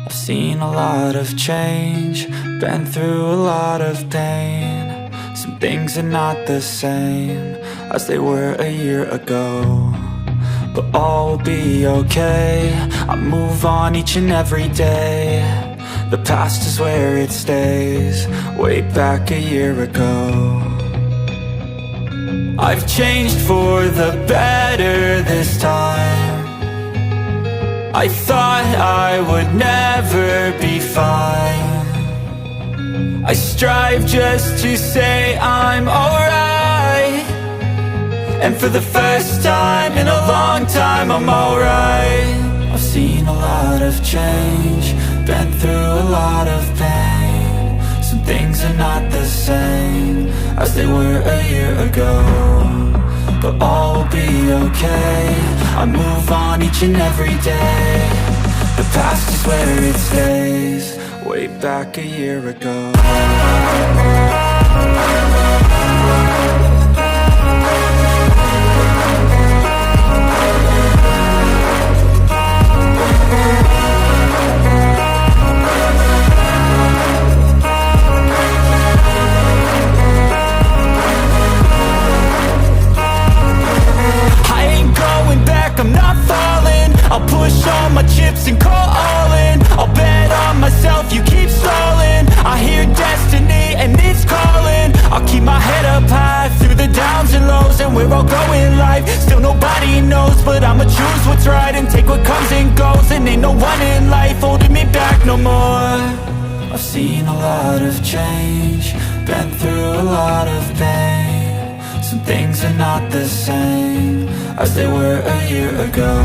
I've seen a lot of change, been through a lot of pain. Some things are not the same as they were a year ago, but all will be okay. I move on each and every day. The past is where it stays, way back a year ago. I've changed for the better this time. I thought I would never be fine. I strive just to say I'm alright, and for the first time in a long time I'm alright. I've seen a lot of change, been through a lot of pain. Some things are not the same as they were a year ago, but all will be okay. I move on each and every day. The past is where it stays, way back a year ago. I'm not falling, I'll push all my chips and call all in. I'll bet on myself, you keep stalling. I hear destiny and it's calling. I'll keep my head up high through the downs and lows, and we're all going life. Still nobody knows, but I'ma choose what's right and take what comes and goes. And ain't no one in life holding me back no more. I've seen a lot of change, been through a lot of pain. Some things are not the same as they were a year ago,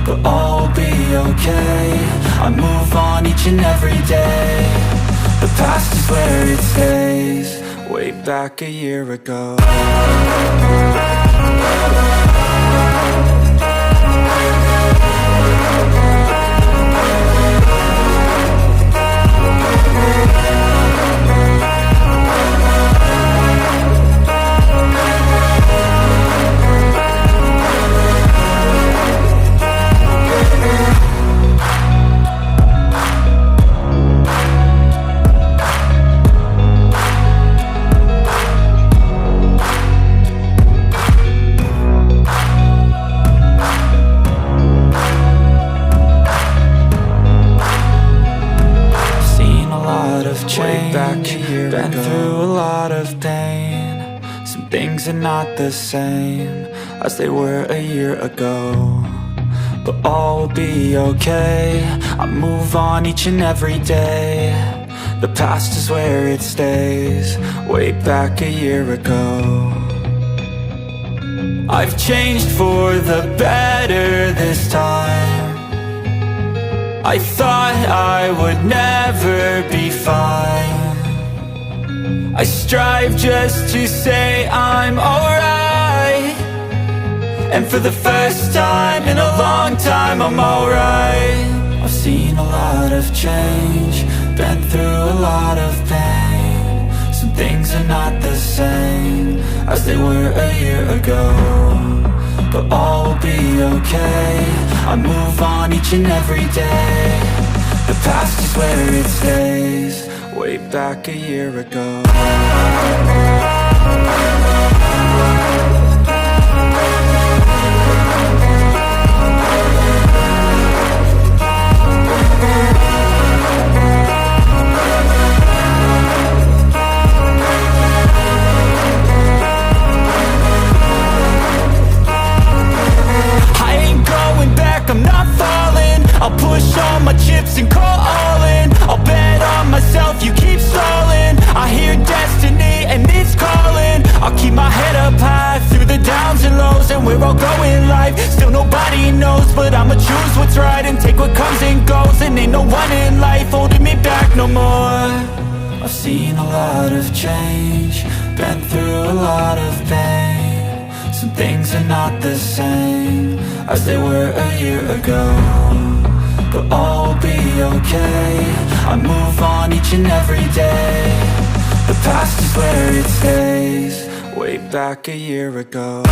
but all will be okay. I move on each and every day. The past is where it stays, way back a year ago. Been through a lot of pain. Some things are not the same as they were a year ago, but all will be okay. I move on each and every day. The past is where it stays, way back a year ago. I've changed for the better this time. I thought I would never be fine. I strive just to say I'm alright, and for the first time in a long time I'm alright. I've seen a lot of change, been through a lot of pain. Some things are not the same as they were a year ago, but all will be okay. I move on each and every day. The past is where it stays, way back a year ago. I ain't going back, I'm not falling. I'll push all my chips and call all in. I'll bet on myself, you keep stalling. I hear destiny and it's calling. I'll keep my head up high through the downs and lows, and we're all going life. Still nobody knows, but I'ma choose what's right and take what comes and goes. And ain't no one in life holding me back no more. I've seen a lot of change, been through a lot of pain. Some things are not the same as they were a year ago, but all will be okay. I move on each and every day. The past is where it stays, way back a year ago.